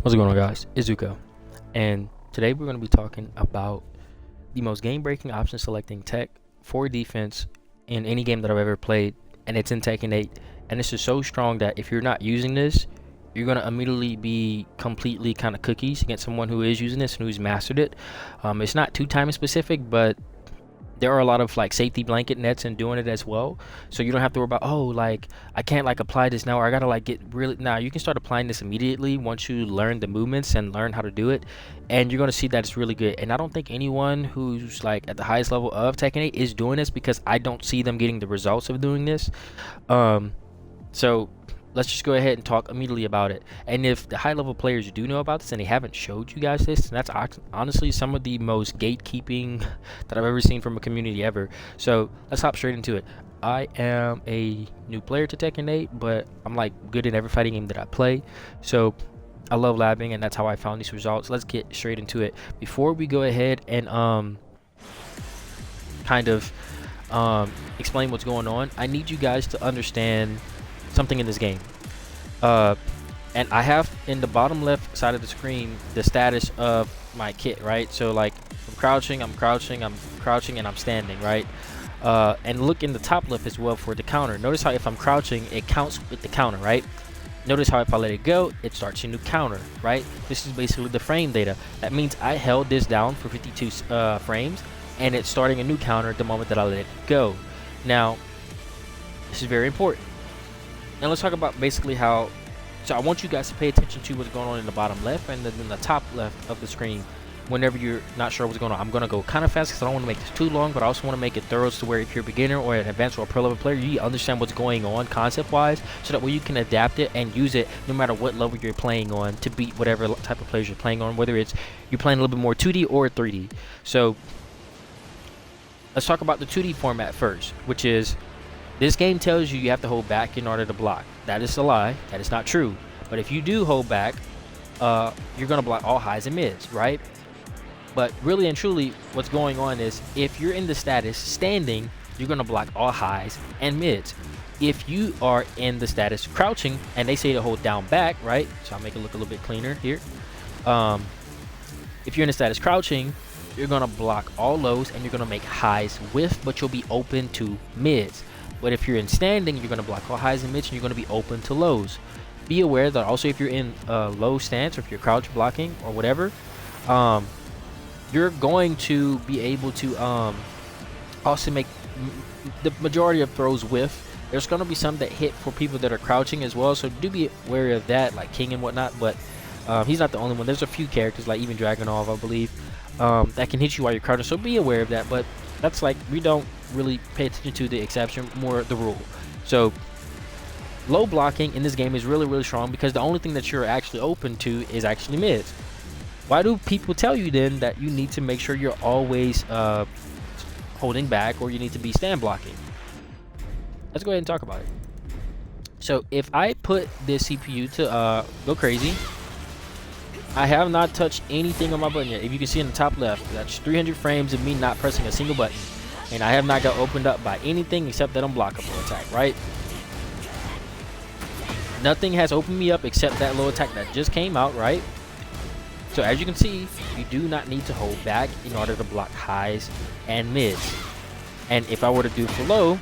What's going on, guys? It's Zooko, and today we're going to be talking about the most game-breaking option selecting tech for defense in any game that I've ever played, and it's in Tekken 8. And this is so strong that if you're not using this, you're going to immediately be completely kind of cookies against someone who is using this and who's mastered it. It's not too time specific, but there are a lot of like safety blanket nets and doing it as well, so you don't have to worry about, oh, like I can't like apply this now, or I gotta like get really. Now you can start applying this immediately once you learn the movements and learn how to do it, and you're gonna see that it's really good. And I don't think anyone who's like at the highest level of Tekken 8 is doing this, because I don't see them getting the results of doing this. So let's just go ahead and talk immediately about it. And if the high level players do know about this and they haven't showed you guys this, and that's honestly some of the most gatekeeping that I've ever seen from a community ever. So let's hop straight into it. I am a new player to Tekken 8, but I'm like good in every fighting game that I play. So I love labbing, and that's how I found these results. Let's get straight into it. Before we go ahead and explain what's going on, I need you guys to understand something in this game. And I have in the bottom left side of the screen the status of my kit, right? So like I'm crouching, and I'm standing, right? And look in the top left as well for the counter. Notice how if I'm crouching, it counts with the counter, right? Notice how if I let it go, it starts a new counter, right? This is basically the frame data. That means I held this down for 52 frames, and it's starting a new counter the moment that I let it go. Now, this is very important. Now let's talk about basically how. So I want you guys to pay attention to what's going on in the bottom left and then in the top left of the screen. Whenever you're not sure what's going on, I'm gonna go kind of fast because I don't want to make this too long, but I also want to make it thorough to where if you're a beginner or an advanced or a pro level player, you understand what's going on concept wise, so that way you can adapt it and use it no matter what level you're playing on to beat whatever type of players you're playing on, whether it's you're playing a little bit more 2D or 3D. So let's talk about the 2D format first, which is this game tells you have to hold back in order to block. That is a lie. That is not true. But if you do hold back, you're going to block all highs and mids, right? But really and truly, what's going on is if you're in the status standing, you're going to block all highs and mids. If you are in the status crouching, and they say to hold down back, right? So I'll make it look a little bit cleaner here. If you're in the status crouching, you're going to block all lows and you're going to make highs with, but you'll be open to mids. But if you're in standing, you're going to block all highs and mids, and you're going to be open to lows. Be aware that also if you're in a low stance, or if you're crouch blocking or whatever, you're going to be able to also make the majority of throws with. There's going to be some that hit for people that are crouching as well, so do be wary of that, like King and whatnot. But he's not the only one. There's a few characters, like even Dragonov, I believe, that can hit you while you're crouching, so be aware of that. But that's like, we don't really pay attention to the exception, more the rule. So low blocking in this game is really, really strong, because the only thing that you're actually open to is actually mids. Why do people tell you then that you need to make sure you're always holding back, or you need to be stand blocking? Let's go ahead and talk about it. So if I put this CPU to go crazy, I have not touched anything on my button yet. If you can see in the top left, that's 300 frames of me not pressing a single button, and I have not got opened up by anything except that unblockable attack, right? Nothing has opened me up except that low attack that just came out, right? So as you can see, you do not need to hold back in order to block highs and mids. And if I were to do for low,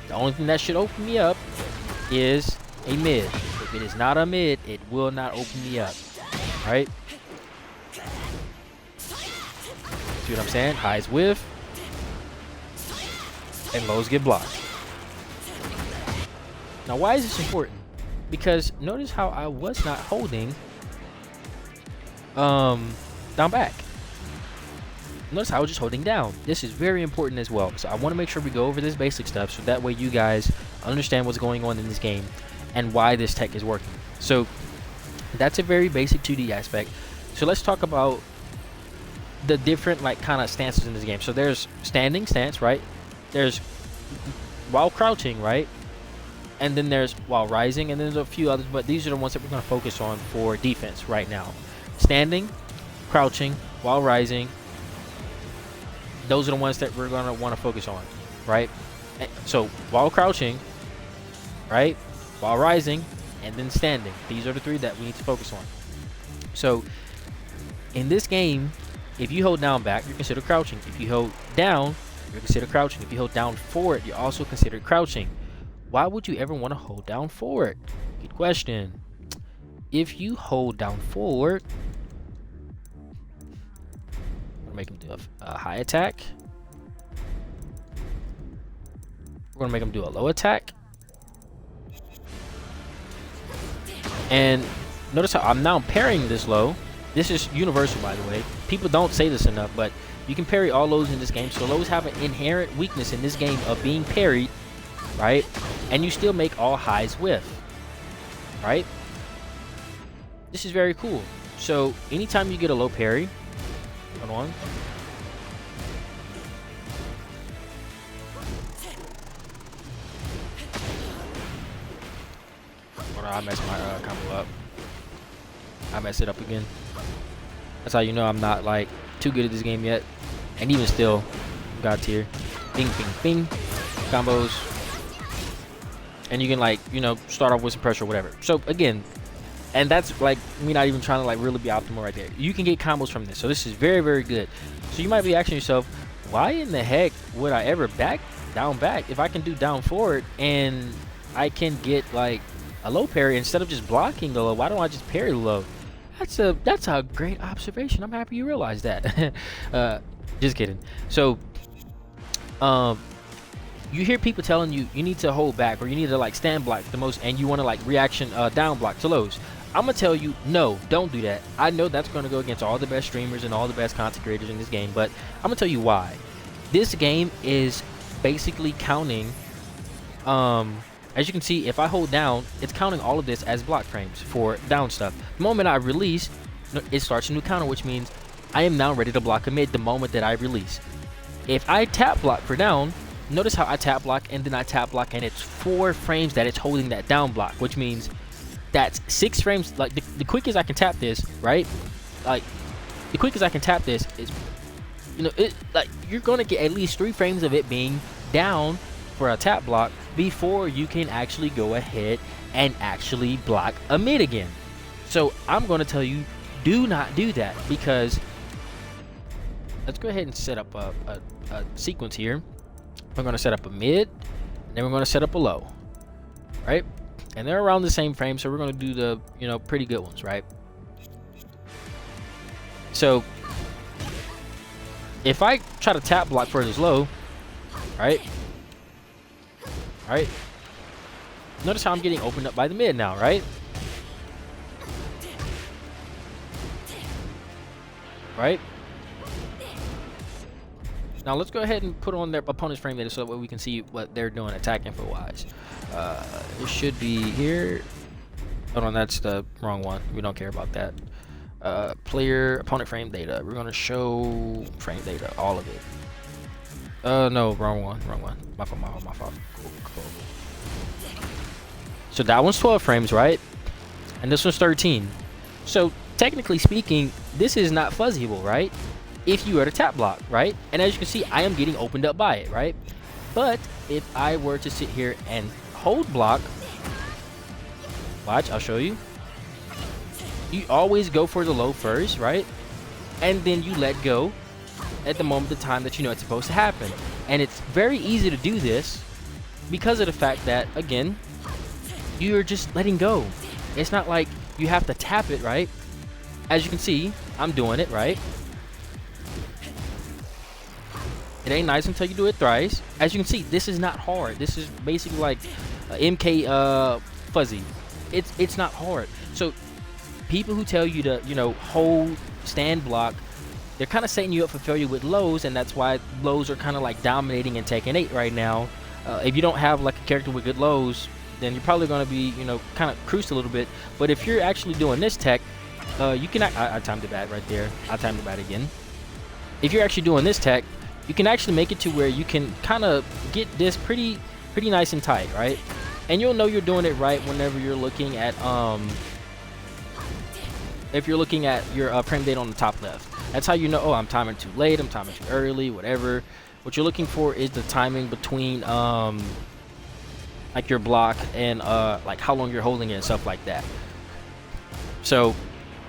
the only thing that should open me up is a mid. If it is not a mid, it will not open me up, right? See what I'm saying? Highs with, and lows get blocked. Now, why is this important? Because notice how I was not holding down back. Notice how I was just holding down. This is very important as well. So I want to make sure we go over this basic stuff, so that way you guys understand what's going on in this game and why this tech is working. So that's a very basic 2D aspect. So let's talk about the different like kind of stances in this game. So there's standing stance, right? There's while crouching, right? And then there's while rising, and then there's a few others, but these are the ones that we're going to focus on for defense right now. Standing, crouching, while rising. Those are the ones that we're going to want to focus on, right? So while crouching, right? While rising, and then standing. These are the three that we need to focus on. So in this game, if you hold down back, you're considered crouching. If you hold down, you're considered crouching. If you hold down forward, you're also considered crouching. Why would you ever want to hold down forward? Good question. If you hold down forward, we're gonna make him do a high attack. We're gonna make him do a low attack. And notice how I'm now parrying this low. This is universal, by the way. People don't say this enough, but you can parry all lows in this game. So lows have an inherent weakness in this game of being parried, right? And you still make all highs whiff, right? This is very cool. So anytime you get a low parry, hold on. Hold on, I messed my combo up. I messed it up again. That's how you know I'm not like too good at this game yet. And even still, God tier. Bing, bing, bing. Combos. And you can like, you know, start off with some pressure or whatever. So again, and that's like me not even trying to like really be optimal right there. You can get combos from this. So this is very, very good. So you might be asking yourself, why in the heck would I ever down back if I can do down forward and I can get like a low parry instead of just blocking the low? Why don't I just parry the low? That's a great observation. I'm happy you realized that. Just kidding. So you hear people telling you you need to hold back or you need to like stand block the most and you want to like reaction down block to lows. I'm gonna tell you, no, don't do that. I know that's gonna go against all the best streamers and all the best content creators in this game, but I'm gonna tell you why. This game is basically counting as you can see, if I hold down, it's counting all of this as block frames for down stuff. The moment I release, it starts a new counter, which means I am now ready to block a mid the moment that I release. If I tap block for down, notice how I tap block and then I tap block and it's 4 frames that it's holding that down block, which means that's 6 frames. Like the quickest I can tap this, right? Like the quickest I can tap this is, you know, it like you're gonna get at least 3 frames of it being down for a tap block before you can actually go ahead and actually block a mid again. So I'm going to tell you, do not do that, because let's go ahead and set up a sequence here. We're going to set up a mid, and then we're going to set up a low, right? And they're around the same frame, so we're going to do the, you know, pretty good ones, right? So if I try to tap block for this low, right? Right? Notice how I'm getting opened up by the mid now, right? Right? Now let's go ahead and put on their opponent's frame data so that we can see what they're doing attack info wise. It should be here. Hold on, that's the wrong one. We don't care about that. Player opponent frame data. We're gonna show frame data, all of it. No, wrong one. My fault. Cool. So that one's 12 frames, right? And this one's 13. So technically speaking, this is not fuzzyable, right? If you were to tap block, right? And as you can see, I am getting opened up by it, right? But if I were to sit here and hold block, watch, I'll show you. You always go for the low first, right? And then you let go at the moment of time that you know it's supposed to happen. And it's very easy to do this because of the fact that, again, you're just letting go. It's not like you have to tap it, right? As you can see, I'm doing it, right? It ain't nice until you do it thrice. As you can see, this is not hard. This is basically like MK fuzzy. It's not hard. So people who tell you to, you know, hold, stand block, they're kind of setting you up for failure with lows, and that's why lows are kind of like dominating in Tekken 8 right now. If you don't have like a character with good lows, then you're probably going to be, you know, kind of cruised a little bit. But if you're actually doing this tech, you can, I timed it bad right there. I timed it bad again. If you're actually doing this tech, you can actually make it to where you can kind of get this pretty nice and tight, right? And you'll know you're doing it right whenever you're looking at, if you're looking at your frame data on the top left. That's how you know, oh, I'm timing too late, I'm timing too early, whatever. What you're looking for is the timing between like your block and like how long you're holding it and stuff like that. So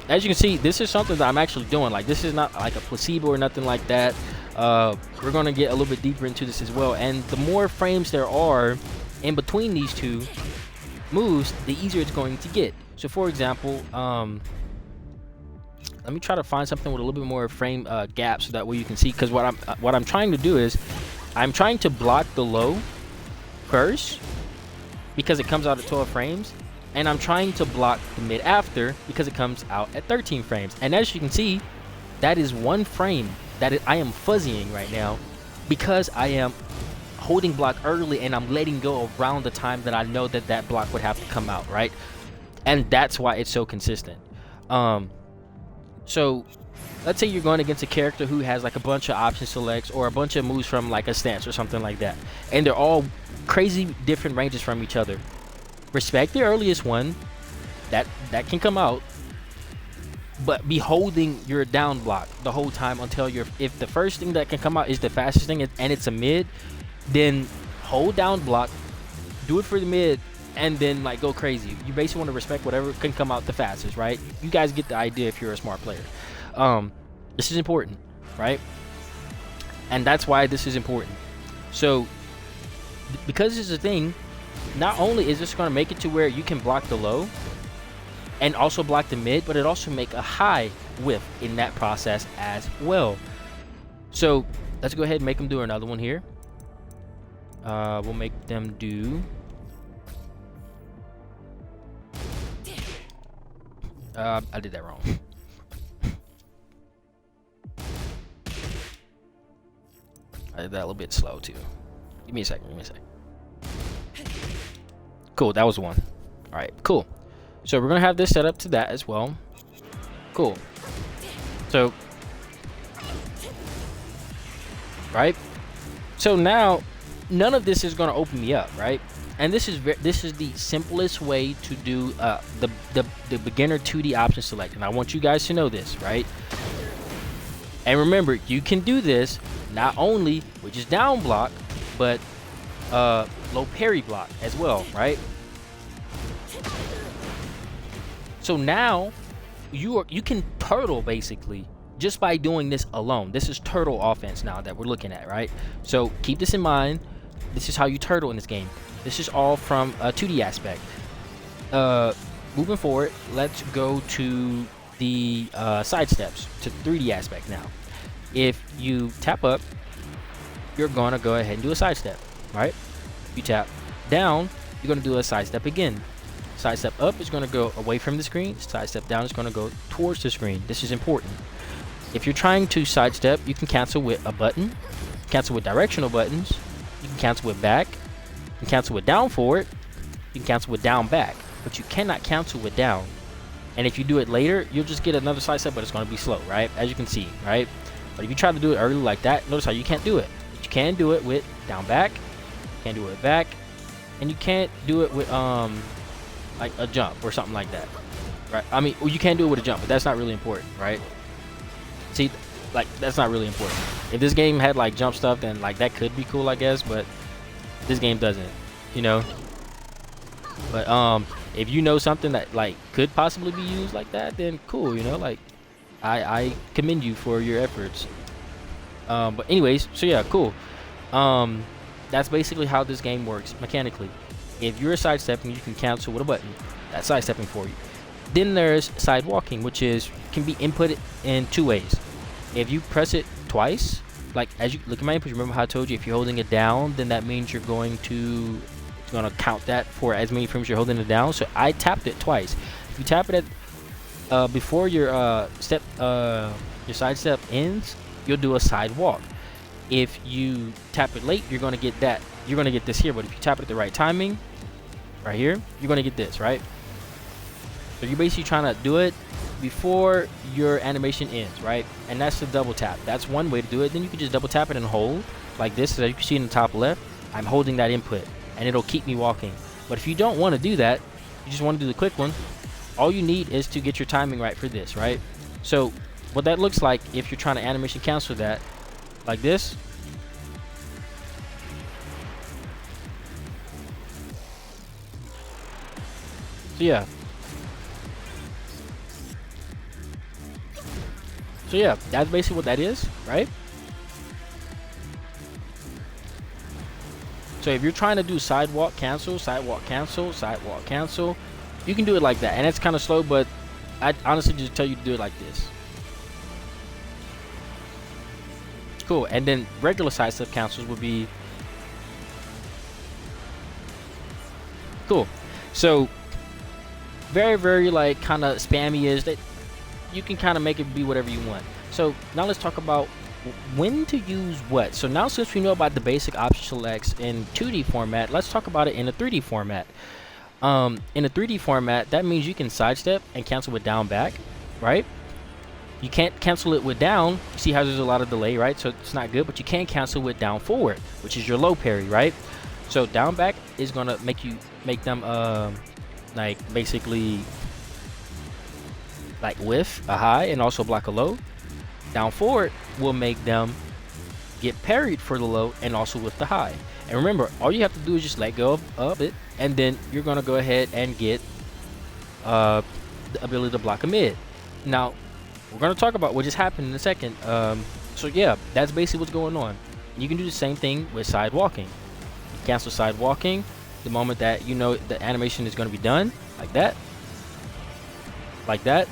as you can see, this is something that I'm actually doing. Like, this is not like a placebo or nothing like that. We're gonna get a little bit deeper into this as well. And the more frames there are in between these two moves, the easier it's going to get. So for example, let me try to find something with a little bit more frame gap, so that way you can see. Because what I'm trying to do is I'm trying to block the low first, because it comes out at 12 frames, and I'm trying to block the mid after, because it comes out at 13 frames. And as you can see, that is one frame that I am fuzzying right now, because I am holding block early and I'm letting go around the time that I know that that block would have to come out, right? And that's why it's so consistent. So let's say you're going against a character who has like a bunch of option selects or a bunch of moves from like a stance or something like that, and they're all crazy different ranges from each other. Respect the earliest one that can come out, but be holding your down block the whole time until if the first thing that can come out is the fastest thing and it's a mid, then hold down block, do it for the mid, and then like go crazy. You basically want to respect whatever can come out the fastest, right? You guys get the idea if you're a smart player. This is important, right? And that's why this is important. So because this is a thing, not only is this going to make it to where you can block the low and also block the mid, but it also make a high whiff in that process as well. So let's go ahead and make them do another one here. We'll make them do I did that wrong. I did that a little bit slow too. Give me a second. Cool, that was one. All right, cool. So we're gonna have this set up to that as well. Cool. So, right. So now, none of this is gonna open me up, right? And this is the simplest way to do the beginner 2D option select, and I want you guys to know this, right? And remember, you can do this not only with just down block, but low parry block as well, right? So now you can turtle basically just by doing this alone. This is turtle offense now that we're looking at, right? So keep this in mind. This is how you turtle in this game. This is all from a 2D aspect. Moving forward, let's go to the side steps, to 3D aspect now. If you tap up, you're gonna go ahead and do a sidestep, right? You tap down, you're gonna do a sidestep again. Sidestep up is gonna go away from the screen. Sidestep down is gonna go towards the screen. This is important. If you're trying to sidestep, you can cancel with a button, cancel with directional buttons, you can cancel with back, you can cancel with down forward, you can cancel with down back, but you cannot cancel with down. And if you do it later, you'll just get another sidestep, but it's gonna be slow, right? As you can see, right? But if you try to do it early like that, notice how you can't do it. But you can do it with down back, you can't do it with back, and you can't do it with like a jump or something like that, right? I mean, well, you can do it with a jump, but that's not really important, right? See, like, that's not really important. If this game had like jump stuff, then like that could be cool, I guess, but this game doesn't, you know. But if you know something that like could possibly be used like that, then cool, you know, like I commend you for your efforts. But anyways, so yeah, cool. That's basically how this game works mechanically. If you're sidestepping, you can cancel with a button. That's sidestepping for you. Then there's side walking, which can be inputted in two ways. If you press it twice, like as you look at my input, remember how I told you if you're holding it down, then that means it's gonna count that for as many frames you're holding it down. So I tapped it twice. If you tap it at before your side step ends, you'll do a side walk. If you tap it late, you're gonna get that. You're gonna get this here. But if you tap it at the right timing, right here, you're gonna get this, right? So you're basically trying to do it before your animation ends, right? And that's the double tap. That's one way to do it. Then you can just double tap it and hold like this. So as you can see in the top left, I'm holding that input and it'll keep me walking. But if you don't want to do that, you just want to do the quick one, all you need is to get your timing right for this, right? So what that looks like if you're trying to animation cancel that, like this. So yeah. So yeah, that's basically what that is, right? So if you're trying to do sidewalk cancel, sidewalk cancel, sidewalk cancel, you can do it like that. And it's kind of slow, but I honestly just tell you to do it like this. Cool. And then regular sidestep cancels would be cool. So very like kind of spammy is that you can kind of make it be whatever you want. So now let's talk about when to use what. So now since we know about the basic option selects in 2D format, let's talk about it in a 3D format. In a 3D format, that means you can sidestep and cancel with down back, right? You can't cancel it with down. You see how there's a lot of delay, right? So it's not good, but you can cancel with down forward, which is your low parry, right? So down back is gonna make them like basically like whiff a high and also block a low. Down forward will make them get parried for the low and also with the high. And remember, all you have to do is just let go of it, and then you're gonna go ahead and get the ability to block a mid. Now we're gonna talk about what just happened in a second. So yeah, that's basically what's going on. You can do the same thing with side walking. You cancel side walking the moment that you know the animation is gonna be done, like that, like that.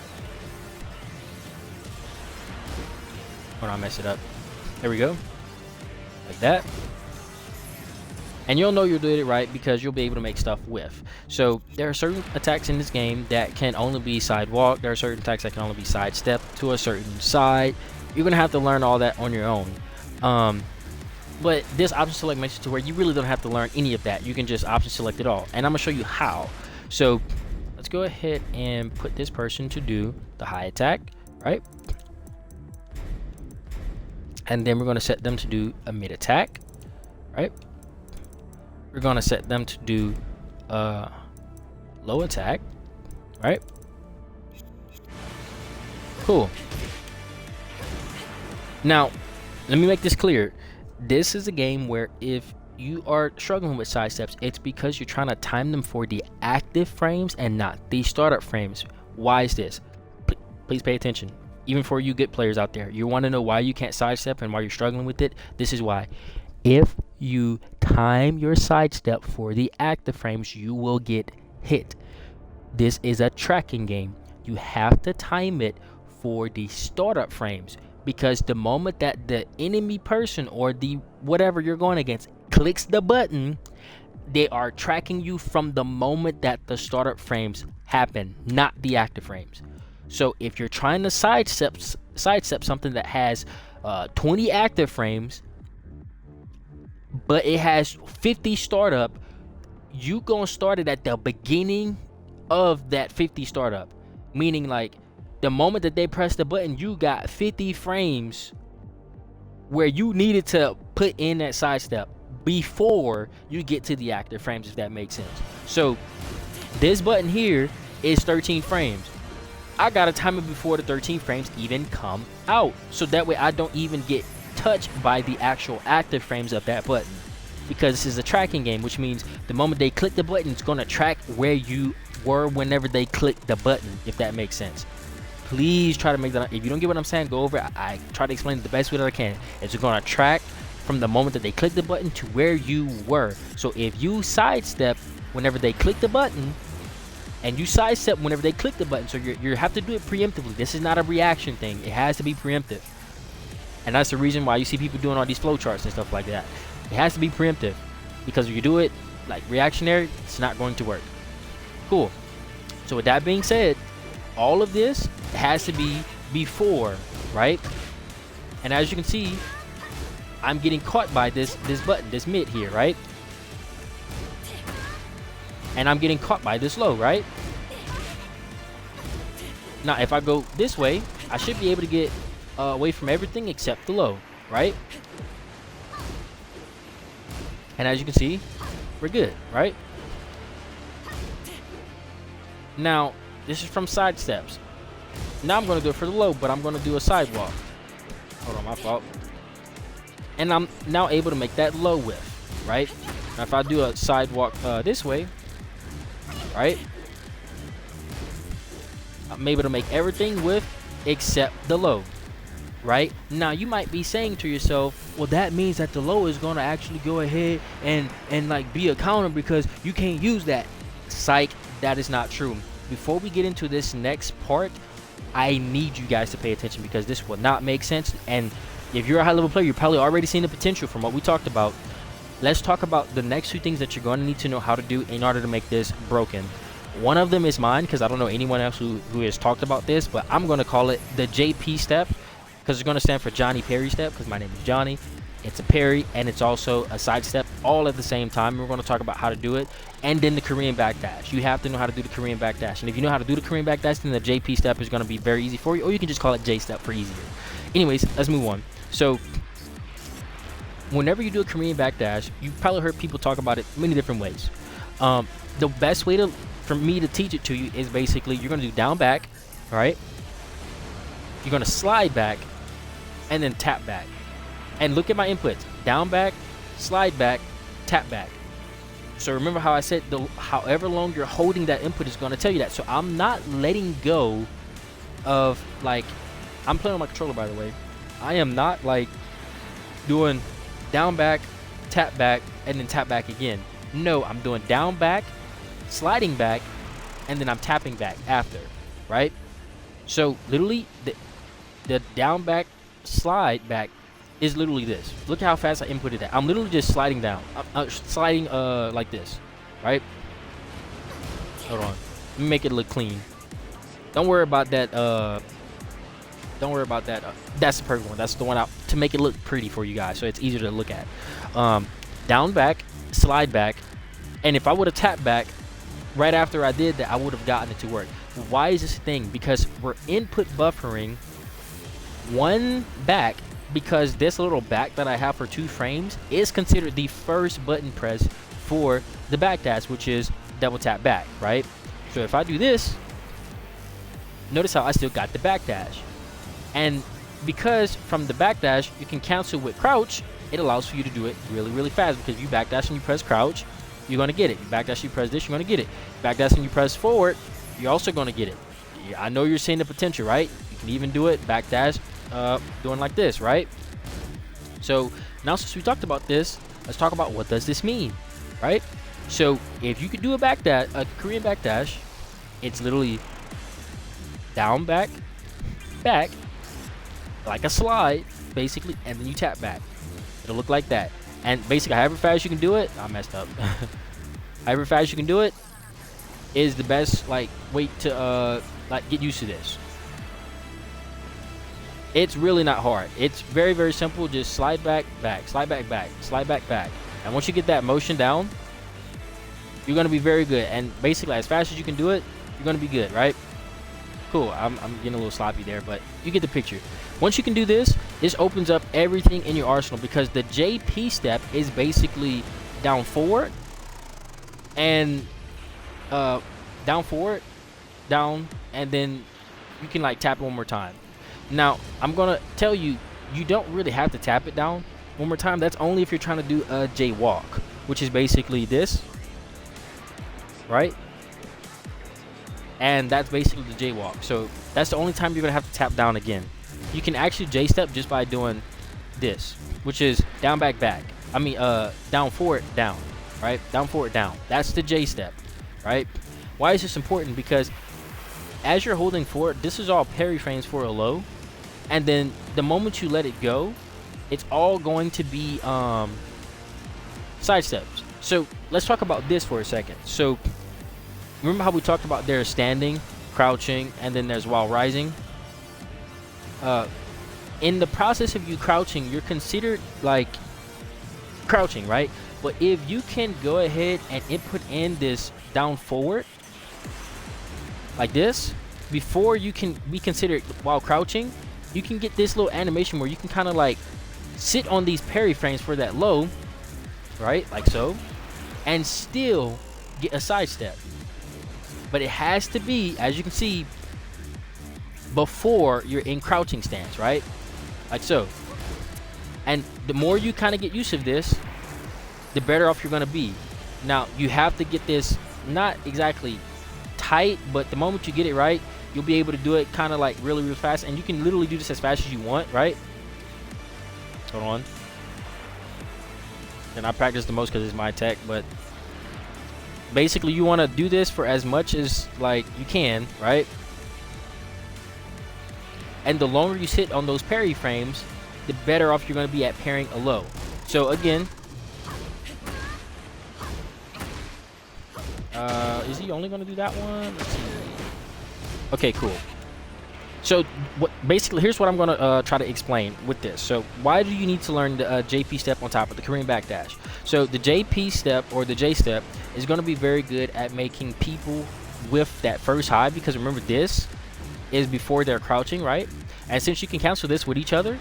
Hold on, I mess it up. There we go, like that. And you'll know you're doing it right because you'll be able to make stuff whiff. So there are certain attacks in this game that can only be side walk. There are certain attacks that can only be side step to a certain side. You're gonna have to learn all that on your own. But this option select makes it to where you really don't have to learn any of that. You can just option select it all, and I'm gonna show you how. So let's go ahead and put this person to do the high attack, right? And then we're gonna set them to do a mid attack, right? We're gonna set them to do low attack, right? Cool. Now let me make this clear. This is a game where if you are struggling with side steps, it's because you're trying to time them for the active frames and not the startup frames. Why is this? Please pay attention. Even for you good players out there, you want to know why you can't sidestep and why you're struggling with it. This is why. If you time your sidestep for the active frames, you will get hit. This is a tracking game. You have to time it for the startup frames, because the moment that the enemy person or the whatever you're going against clicks the button, they are tracking you from the moment that the startup frames happen, not the active frames. So if you're trying to sidestep something that has 20 active frames, but it has 50 startup, you gonna start it at the beginning of that 50 startup. Meaning, like, the moment that they press the button, you got 50 frames where you needed to put in that sidestep before you get to the active frames, if that makes sense. So this button here is 13 frames. I gotta time it before the 13 frames even come out, so that way I don't even get touched by the actual active frames of that button, because this is a tracking game, which means the moment they click the button, it's gonna track where you were whenever they click the button, if that makes sense. Please try to make that. If you don't get what I'm saying, go over it. I try to explain it the best way that I can. It's gonna track from the moment that they click the button to where you were. So if you sidestep whenever they click the button, and you sidestep whenever they click the button, so you have to do it preemptively. This is not a reaction thing. It has to be preemptive. And that's the reason why you see people doing all these flowcharts and stuff like that. It has to be preemptive, because if you do it like reactionary, it's not going to work. Cool. So with that being said, all of this has to be before, right? And as you can see, I'm getting caught by this button, this mid here, right? And I'm getting caught by this low, right? Now if I go this way, I should be able to get away from everything except the low, right? And as you can see, we're good, right? Now this is from side steps. Now I'm going to do it for the low, but I'm going to do a sidewalk. Hold on, my fault. And I'm now able to make that low whiff, right? Now if I do a sidewalk this way, right, I'm able to make everything whiff except the low. right? Now you might be saying to yourself, well, that means that the low is gonna actually go ahead and like be a counter because you can't use that. Psych, that is not true. Before we get into this next part, I need you guys to pay attention because this will not make sense. And if you're a high level player, you've probably already seen the potential from what we talked about. Let's talk about the next two things that you're going to need to know how to do in order to make this broken. One of them is mine because I don't know anyone else who has talked about this, but I'm going to call it the JP step because it's going to stand for Johnny Parry step because my name is Johnny. It's a parry and it's also a sidestep all at the same time. We're going to talk about how to do it. And then the Korean backdash. You have to know how to do the Korean backdash. And if you know how to do the Korean backdash, then the JP step is going to be very easy for you, or you can just call it Jstep for easier. Anyways, let's move on. So whenever you do a Korean backdash, you've probably heard people talk about it many different ways. The best way for me to teach it to you is basically you're going to do down back, all right? You're going to slide back and then tap back. And look at my inputs: down back, slide back, tap back. So remember how I said however long you're holding that input is going to tell you that. So I'm not letting go of, like, I'm playing on my controller, by the way. I am not like doing down back, tap back, and then tap back again. No, I'm doing down back, sliding back, and then I'm tapping back after, right? So literally the down back, slide back is literally this. Look how fast I inputted that. I'm literally just sliding down. I'm sliding like this, right? Hold on. Let me make it look clean. Don't worry about that. Don't worry about that. That's the perfect one. That's the one out to make it look pretty for you guys, so it's easier to look at. Down back, slide back, and if I would have tapped back right after I did that, I would have gotten it to work. Why is this a thing? Because we're input buffering one back, because this little back that I have for 2 frames is considered the first button press for the backdash, which is double tap back, right? So if I do this, notice how I still got the backdash. And because from the backdash you can cancel with crouch, it allows for you to do it really, really fast, because you backdash and you press crouch, you're going to get it. You backdash, you press this, you're going to get it. Backdash and you press forward, you're also going to get it. I know you're seeing the potential, right? You can even do it backdash doing like this, right? So now, since we talked about this, let's talk about what does this mean, right? So if you could do a backdash, a Korean backdash, it's literally down back, back, like a slide basically, and then you tap back. It'll look like that. And basically, however fast you can do it, I messed up. However fast you can do it is the best like way to like get used to this. It's really not hard. It's very, very simple. Just slide back, back, slide back, back, slide back, back. And once you get that motion down, you're going to be very good. And basically, as fast as you can do it, you're going to be good, right? Cool. I'm getting a little sloppy there, but you get the picture. Once you can do this, this opens up everything in your arsenal, because the JP step is basically down forward and down forward, down, and then you can like tap it one more time. Now, I'm going to tell you, you don't really have to tap it down one more time. That's only if you're trying to do a jaywalk, which is basically this, right? And that's basically the jaywalk. So that's the only time you're going to have to tap down again. You can actually J-step just by doing this, which is down, back, back. I mean, down, forward, down, right? Down, forward, down. That's the J-step, right? Why is this important? Because as you're holding forward, this is all parry frames for a low. And then the moment you let it go, it's all going to be side steps. So let's talk about this for a second. So remember how we talked about there's standing, crouching, and then there's while rising? In the process of you crouching, you're considered like crouching, right? But if you can go ahead and input in this down forward like this, before you can be considered while crouching, you can get this little animation where you can kind of like sit on these parry frames for that low, right? Like so, and still get a side step. But it has to be, as you can see, before you're in crouching stance, right? Like so. And the more you kind of get used to this, the better off you're going to be. Now, you have to get this not exactly tight, but the moment you get it right, you'll be able to do it kind of like really, really fast. And you can literally do this as fast as you want, right? Hold on. And I practice the most because it's my tech, but basically you want to do this for as much as like you can, right? And the longer you sit on those parry frames, the better off you're going to be at parrying a low. So again, is he only going to do that one? Let's see. Okay, cool. So basically, here's what I'm going to try to explain with this. So why do you need to learn the JP step on top of the Korean backdash? So the JP step or the J step is going to be very good at making people whiff that first high, because remember, this is before they're crouching, right? And since you can cancel this with each other,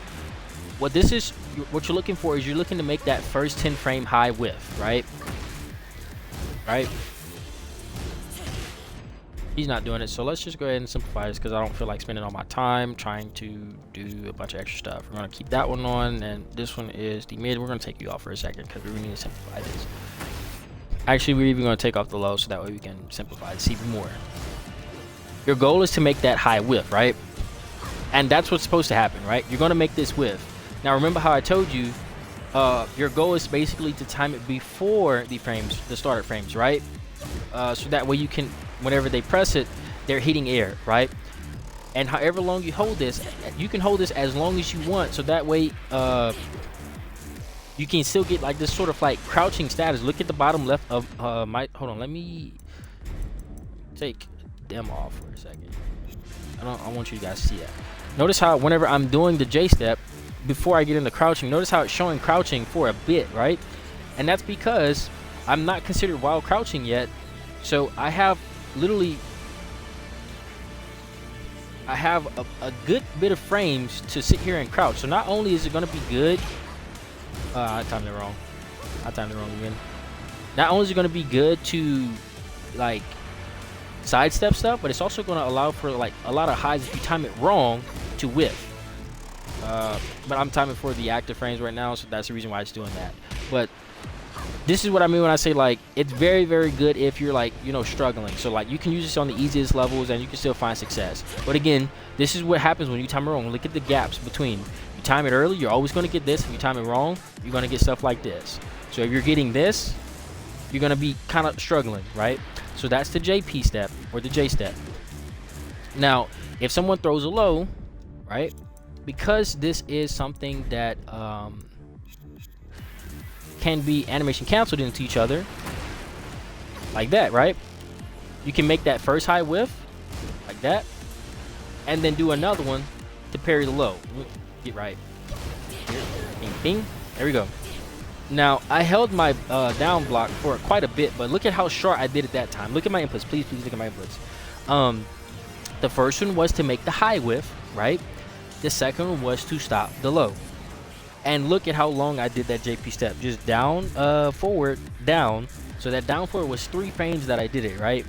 what you're looking for is you're looking to make that first 10 frame high whiff, right? Right? He's not doing it, so let's just go ahead and simplify this because I don't feel like spending all my time trying to do a bunch of extra stuff. We're going to keep that one on, and this one is the mid. We're going to take you off for a second because we really need to simplify this. Actually, we're even going to take off the low so that way we can simplify this even more. Your goal is to make that high whiff, right? And that's what's supposed to happen, right? You're going to make this whiff. Now, remember how I told you your goal is basically to time it before the starter frames, right? So that way you can, whenever they press it, they're hitting air, right? And however long you hold this, you can hold this as long as you want, so that way you can still get like this sort of like crouching status. Look at the bottom left of hold on, let me take them off for a second. I want you guys to see that. Notice how whenever I'm doing the J step, before I get into crouching, notice how it's showing crouching for a bit, right? And that's because I'm not considered while crouching yet. So I have literally a good bit of frames to sit here and crouch. So not only is it going to be good, I timed it wrong. I timed it wrong again. Not only is it going to be good to like sidestep stuff, but it's also going to allow for like a lot of highs if you time it wrong to whiff. But I'm timing for the active frames right now, so that's the reason why it's doing that. But this is what I mean when I say like it's very, very good if you're like, you know, struggling. So like you can use this on the easiest levels and you can still find success. But again, this is what happens when you time it wrong. Look at the gaps between. You time it early, you're always going to get this. If you time it wrong, you're going to get stuff like this. So if you're getting this, you're going to be kind of struggling, right? So that's the JP step or the J step. Now, if someone throws a low, right? Because this is something that can be animation canceled into each other like that, right? You can make that first high whiff like that and then do another one to parry the low. Get right here. Bing, bing. There we go. Now I held my down block for quite a bit, but look at how short I did at that time. Look at my inputs, please look at my inputs. The first one was to make the high whiff, right? The second one was to stop the low. And look at how long I did that JP step. Just down, forward, down. So that down forward was 3 frames that I did it, right?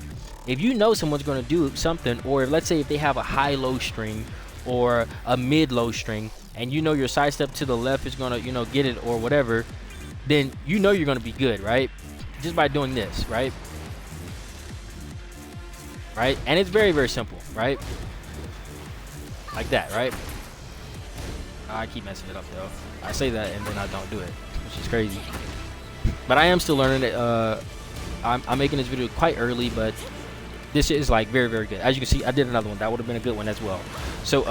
If you know someone's going to do something, or let's say if they have a high-low string or a mid-low string, and you know your side step to the left is going to, you know, get it or whatever, then you know you're going to be good, right? Just by doing this, right? Right? And it's very, very simple, right? Like that, right? I keep messing it up though. I say that and then I don't do it, which is crazy. But I am still learning it. I'm making this video quite early, but this is like very, very good. As you can see, I did another one. That would have been a good one as well. So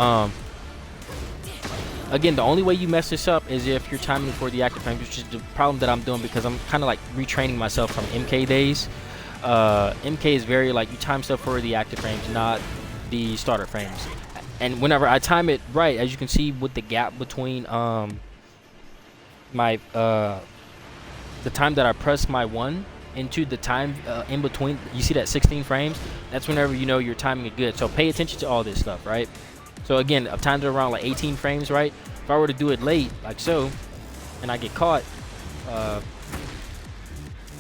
again, the only way you mess this up is if you're timing for the active frames, which is the problem that I'm doing because I'm kind of like retraining myself from MK days. MK is very like you time stuff for the active frames, not the starter frames. And whenever I time it right, as you can see with the gap between the time that I press my 1 into the time in between, you see that 16 frames? That's whenever you know you're timing it good. So pay attention to all this stuff, right? So again, I've timed it around like 18 frames, right? If I were to do it late, like so, and I get caught,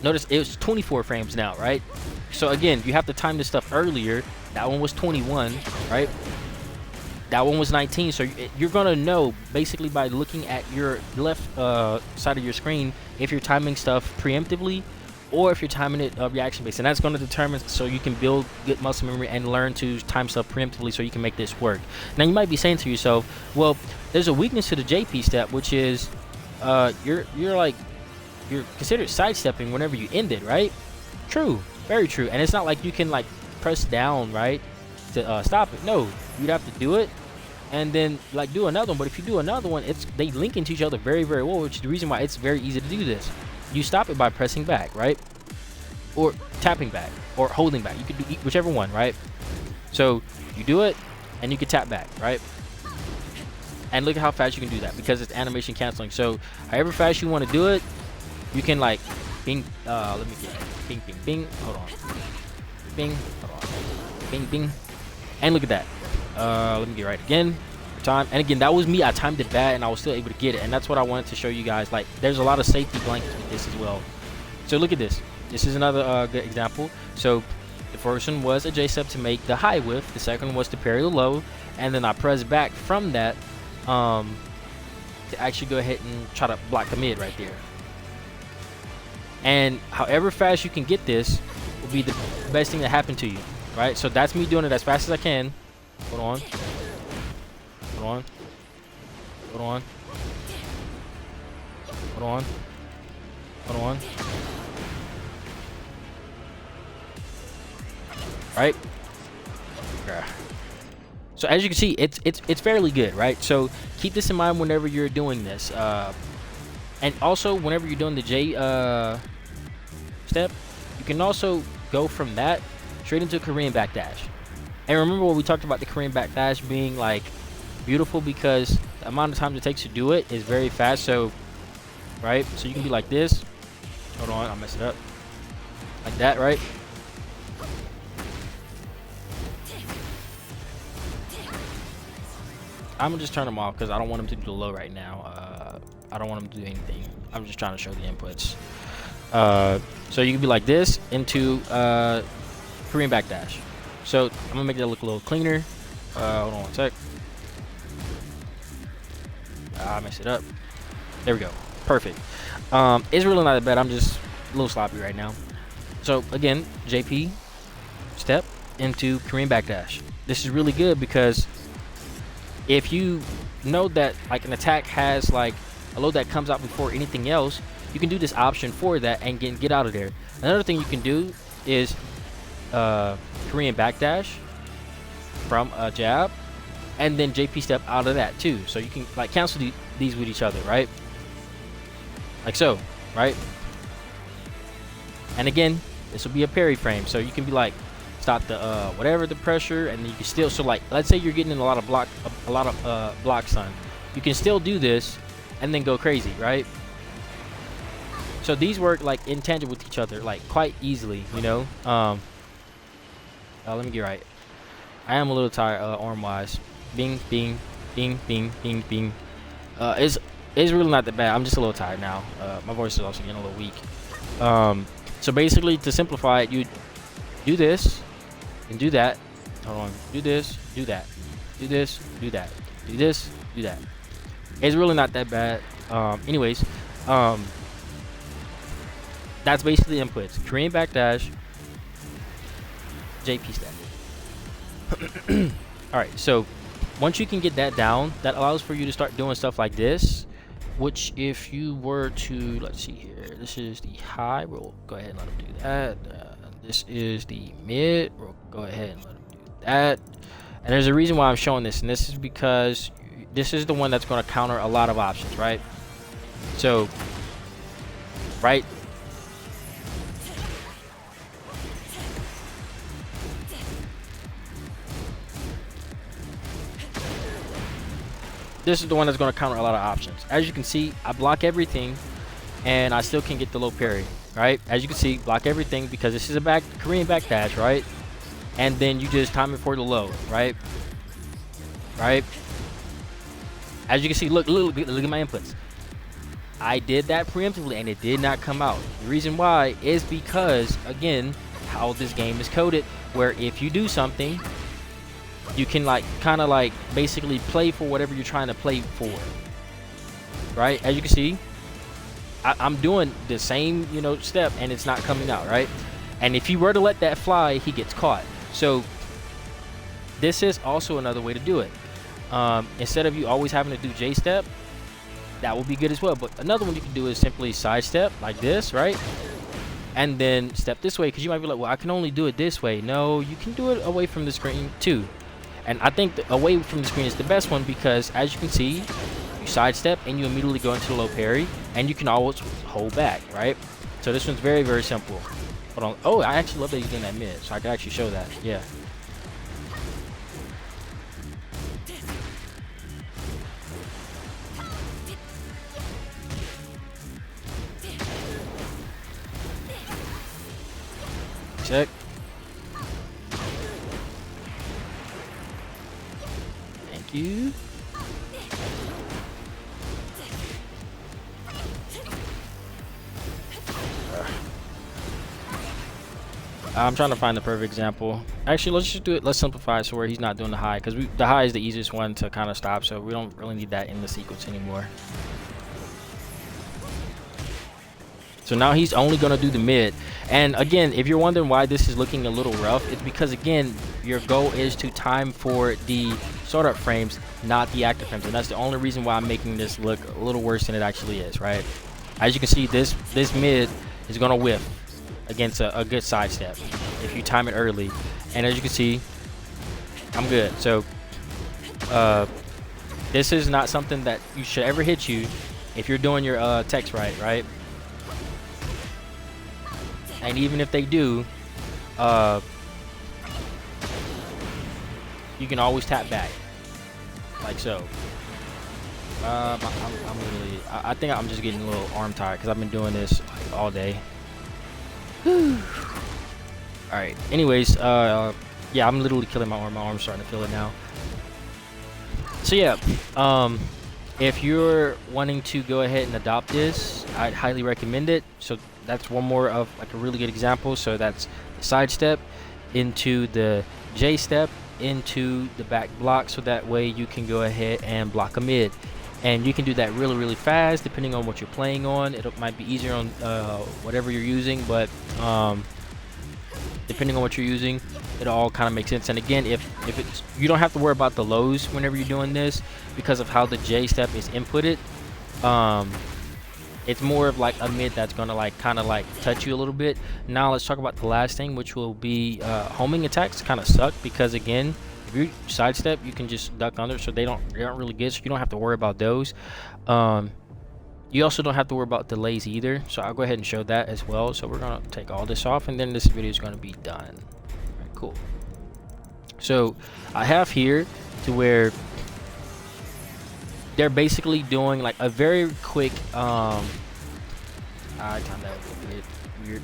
notice it was 24 frames now, right? So again, you have to time this stuff earlier. That one was 21, right? That one was 19, so you're gonna know basically by looking at your left side of your screen if you're timing stuff preemptively or if you're timing it reaction based, and that's going to determine so you can build good muscle memory and learn to time stuff preemptively so you can make this work. Now you might be saying to yourself, well, there's a weakness to the JP step, which is you're considered sidestepping whenever you end it, right? True, very true. And it's not like you can like press down, right, to stop it. No, you'd have to do it and then like do another one. But if you do another one, they link into each other very, very well, which is the reason why it's very easy to do this. You stop it by pressing back, right, or tapping back, or holding back. You could do whichever one, right? So you do it and you can tap back, right? And look at how fast you can do that because it's animation canceling. So however fast you want to do it, you can like bing, let me get bing, bing, bing, hold on, bing, hold on, bing, bing, and look at that. Let me get right again, time. And again, that was me. I timed it bad and I was still able to get it, and that's what I wanted to show you guys. Like there's a lot of safety blankets with this as well. So look at this. This is another good example. So the first one was a Jstep to make the high whiff, the second one was to parry the low, and then I press back from that to actually go ahead and try to block the mid right there. And however fast you can get this will be the best thing that happened to you, right? So that's me doing it as fast as I can. Hold on. Hold on. Hold on. Hold on. Hold on. Right? Yeah. So as you can see, it's fairly good, right? So keep this in mind whenever you're doing this. And also whenever you're doing the J step, you can also go from that straight into Korean backdash. And remember what we talked about the Korean backdash being like beautiful because the amount of time it takes to do it is very fast. So right, so you can be like this. Hold on, I messed it up. Like that, right? I'm gonna just turn them off because I don't want them to do the low right now. I don't want them to do anything. I'm just trying to show the inputs. So you can be like this into Korean backdash. So I'm gonna make that look a little cleaner. Hold on one sec. I messed it up. There we go. Perfect. It's really not that bad. I'm just a little sloppy right now. So again, JP step into Korean backdash. This is really good because if you know that like an attack has like a load that comes out before anything else, you can do this option for that and get out of there. Another thing you can do is Korean backdash from a jab and then JP step out of that too. So you can like cancel these with each other, right? Like so, right? And again, this will be a parry frame. So you can be like stop the whatever the pressure, and then you can still, so like let's say you're getting in a lot of block stun, you can still do this and then go crazy, right? So these work like in tangent with each other like quite easily, you know. Let me get right. I am a little tired arm wise. Bing, bing, bing, bing, bing, bing. It's really not that bad. I'm just a little tired now. My voice is also getting a little weak. So basically, to simplify it, you do this and do that. Hold on. Do this, do that. Do this, do that. Do this, do that. It's really not that bad. Anyways, that's basically the inputs. Korean backdash, JP step. Alright, so once you can get that down, that allows for you to start doing stuff like this, which if you were to, let's see here, this is the high, we'll go ahead and let him do that. This is the mid, we'll go ahead and let him do that. And there's a reason why I'm showing this, and this is because this is the one that's going to counter a lot of options, right? So, right, this is the one that's going to counter a lot of options. As you can see, I block everything and I still can get the low parry, right? As you can see, block everything because this is a Korean backdash, right? And then you just time it for the low, right? Right? As you can see, look at my inputs. I did that preemptively and it did not come out. The reason why is because, again, how this game is coded, where if you do something, you can like kind of like basically play for whatever you're trying to play for, right? As you can see, I'm doing the same, you know, step, and it's not coming out, right? And if you were to let that fly, he gets caught. So this is also another way to do it. Instead of you always having to do Jstep, that will be good as well. But another one you can do is simply sidestep like this, right? And then step this way, because you might be like, well, I can only do it this way. No, you can do it away from the screen too. And I think the away from the screen is the best one, because as you can see, you sidestep and you immediately go into the low parry, and you can always hold back, right? So this one's very, very simple. Hold on. Oh, I actually love that he's doing that mid, so I can actually show that. Yeah. Check. Thank you. I'm trying to find the perfect example. Actually, let's just do it. Let's simplify it so where he's not doing the high, because the high is the easiest one to kind of stop, so we don't really need that in the sequence anymore. So now he's only going to do the mid. And again, if you're wondering why this is looking a little rough, it's because, again, your goal is to time for the startup frames, not the active frames. And that's the only reason why I'm making this look a little worse than it actually is, right? As you can see, this mid is going to whiff against a good sidestep if you time it early. And as you can see, I'm good. So this is not something that you should ever hit you if you're doing your text right? And even if they do, you can always tap back, like so. I'm really, I think I'm just getting a little arm tired because I've been doing this like all day. All right. Anyways, yeah, I'm literally killing my arm. My arm's starting to feel it now. So yeah, if you're wanting to go ahead and adopt this, I'd highly recommend it. So that's one more of like a really good example. So that's the sidestep into the Jstep into the back block, so that way you can go ahead and block a mid. And you can do that really, really fast depending on what you're playing on. It might be easier on whatever you're using, but depending on what you're using, it all kind of makes sense. And again, if it's, you don't have to worry about the lows whenever you're doing this because of how the Jstep is inputted. It's more of like a mid that's gonna like kind of like touch you a little bit. Now let's talk about the last thing, which will be homing attacks. Kind of suck because again, if you sidestep, you can just duck under, so they don't really get. So you don't have to worry about those. You also don't have to worry about delays either. So I'll go ahead and show that as well. So we're gonna take all this off, and then this video is gonna be done. All right, cool. So I have here to where they're basically doing like a very quick I timed that a bit weird.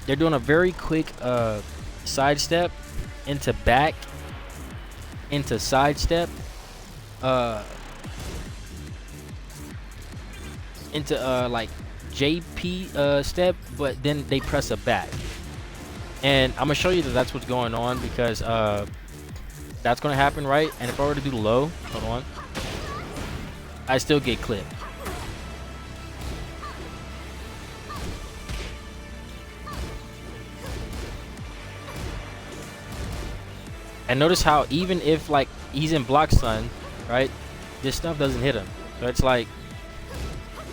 They're doing a very quick sidestep into back into sidestep into like JP step, but then they press a back. And I'm gonna show you that that's what's going on, because that's gonna happen, right? And if I were to do the low, hold on, I still get clipped. And notice how even if like he's in block stun, right, this stuff doesn't hit him. So it's like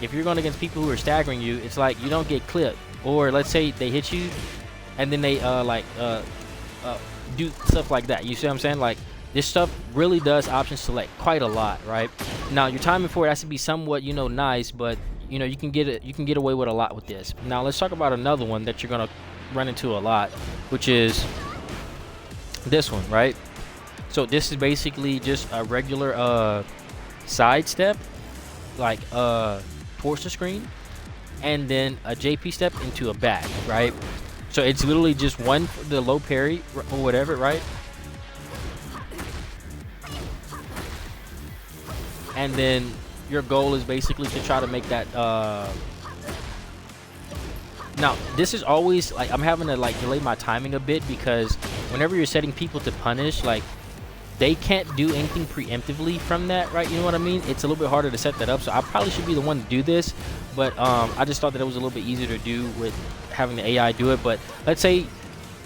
if you're going against people who are staggering you, it's like you don't get clipped. Or let's say they hit you and then they do stuff like that. You see what I'm saying? Like this stuff really does option select quite a lot, right? Now your timing for it has to be somewhat, you know, nice, but you know, you can get away with a lot with this. Now let's talk about another one that you're gonna run into a lot, which is this one, right? So this is basically just a regular sidestep, like towards the screen, and then a JP step into a back, right? So it's literally just one for the low parry or whatever, right? And then your goal is basically to try to make that now this is always like I'm having to like delay my timing a bit, because whenever you're setting people to punish, like they can't do anything preemptively from that, right? You know what I mean? It's a little bit harder to set that up, so I probably should be the one to do this, but I just thought that it was a little bit easier to do with having the AI do it. But let's say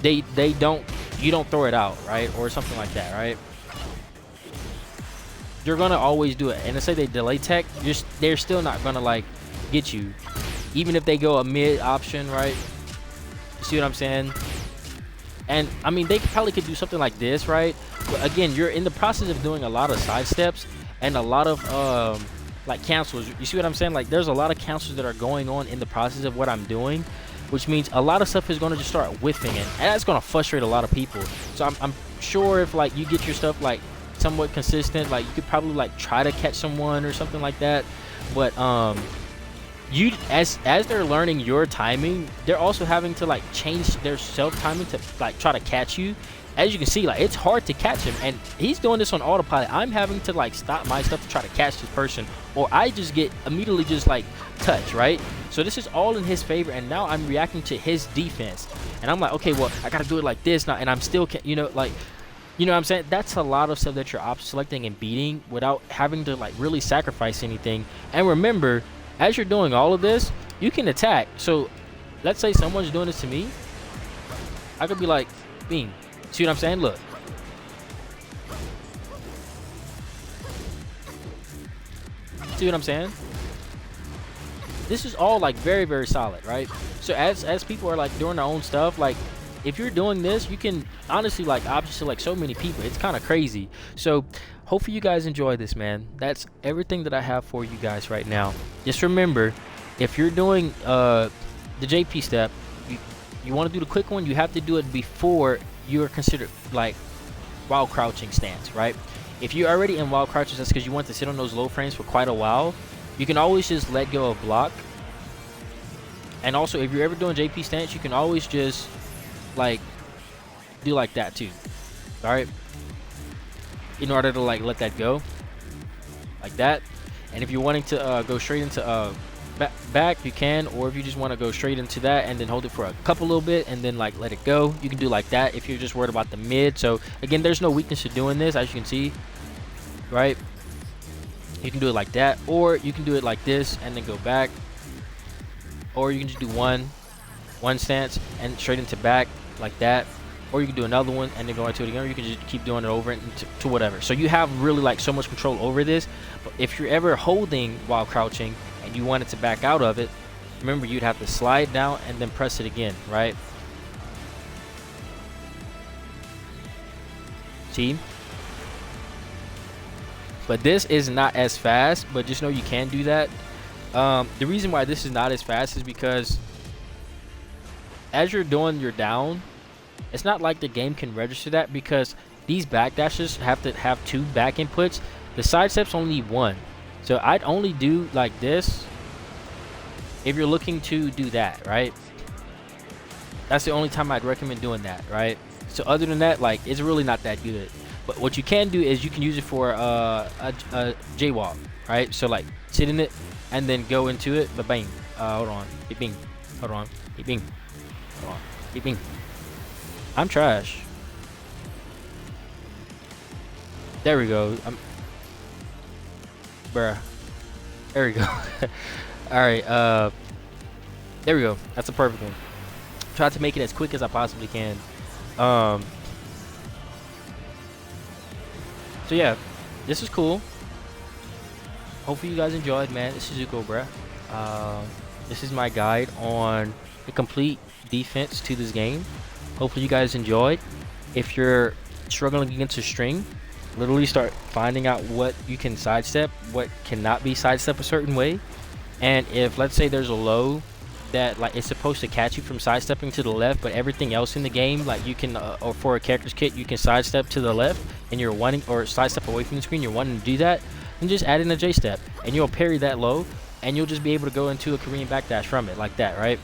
you don't throw it out, right, or something like that, right? You're gonna always do it, and let's say they delay tech, they're still not gonna like get you, even if they go a mid option, right? You see what I'm saying? And I mean, they probably could do something like this, right? But again, you're in the process of doing a lot of side steps and a lot of like cancels. You see what I'm saying? Like, there's a lot of cancels that are going on in the process of what I'm doing, which means a lot of stuff is going to just start whiffing, and that's going to frustrate a lot of people. So I'm sure if like you get your stuff like somewhat consistent, like you could probably like try to catch someone or something like that. But you as they're learning your timing, they're also having to like change their self timing to like try to catch you. As you can see, like, it's hard to catch him, and he's doing this on autopilot. I'm having to like stop my stuff to try to catch this person, or I just get immediately just like touch, right? So this is all in his favor, and now I'm reacting to his defense, and I'm like, okay, well, I gotta do it like this now, and I'm still you know, like, you know what I'm saying? That's a lot of stuff that you're selecting and beating without having to like really sacrifice anything. And remember, as you're doing all of this, you can attack. So let's say someone's doing this to me, I could be like, bing. See what I'm saying? Look. See what I'm saying? This is all like very, very solid, right? So as people are like doing their own stuff, like if you're doing this, you can honestly like option select so many people. It's kind of crazy. So hopefully you guys enjoy this, man. That's everything that I have for you guys right now. Just remember, if you're doing the JP step, you want to do the quick one, you have to do it before you're considered like while crouching stance, right? If you're already in while crouches, that's because you want to sit on those low frames for quite a while. You can always just let go of block. And also, if you're ever doing JP stance, you can always just like do like that too, all right, in order to like let that go like that. And if you're wanting to go straight into back, you can, or if you just want to go straight into that and then hold it for a couple little bit and then like let it go, you can do like that if you're just worried about the mid. So again, there's no weakness to doing this, as you can see, right? You can do it like that, or you can do it like this and then go back, or you can just do one stance and straight into back like that, or you can do another one and then go into it again, or you can just keep doing it over and to whatever. So you have really like so much control over this. But if you're ever holding while crouching and you wanted to back out of it, remember, you'd have to slide down and then press it again, right? See? But this is not as fast, but just know you can do that. The reason why this is not as fast is because as you're doing your down, it's not like the game can register that, because these backdashes have to have 2 back inputs. The side steps only need 1. So I'd only do like this if you're looking to do that, right? That's the only time I'd recommend doing that, right? So other than that, like, it's really not that good. But what you can do is you can use it for a jaywalk, right? So like sit in it and then go into it, but bang. Hold on, beep bing. Hold on, beep bing. Hold on, beep bing. I'm trash. There we go. Bruh. There we go. All right. There we go. That's a perfect one. Try to make it as quick as I possibly can. So yeah, this is cool. Hopefully you guys enjoyed, man. This is Zooko, bruh. This is my guide on the complete defense to this game. Hopefully you guys enjoyed. If you're struggling against a string, literally start finding out what you can sidestep, what cannot be sidestep a certain way. And if, let's say, there's a low that like it's supposed to catch you from sidestepping to the left, but everything else in the game, like you can or for a character's kit, you can sidestep to the left and you're wanting, or sidestep away from the screen, you're wanting to do that, then just add in a Jstep and you'll parry that low, and you'll just be able to go into a Korean backdash from it like that, right?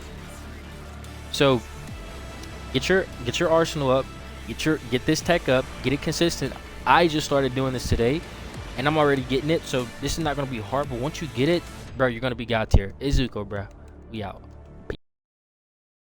So get your arsenal up, get this tech up, get it consistent. I just started doing this today and I'm already getting it, so this is not going to be hard, but once you get it, bro, you're going to be god tier. It's Zooko, bro. We out.